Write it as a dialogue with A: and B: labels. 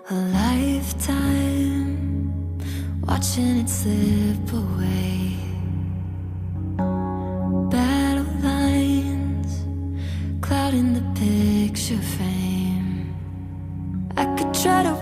A: A lifetime watching it slip away. Battle lines clouding the picture frame. I could try to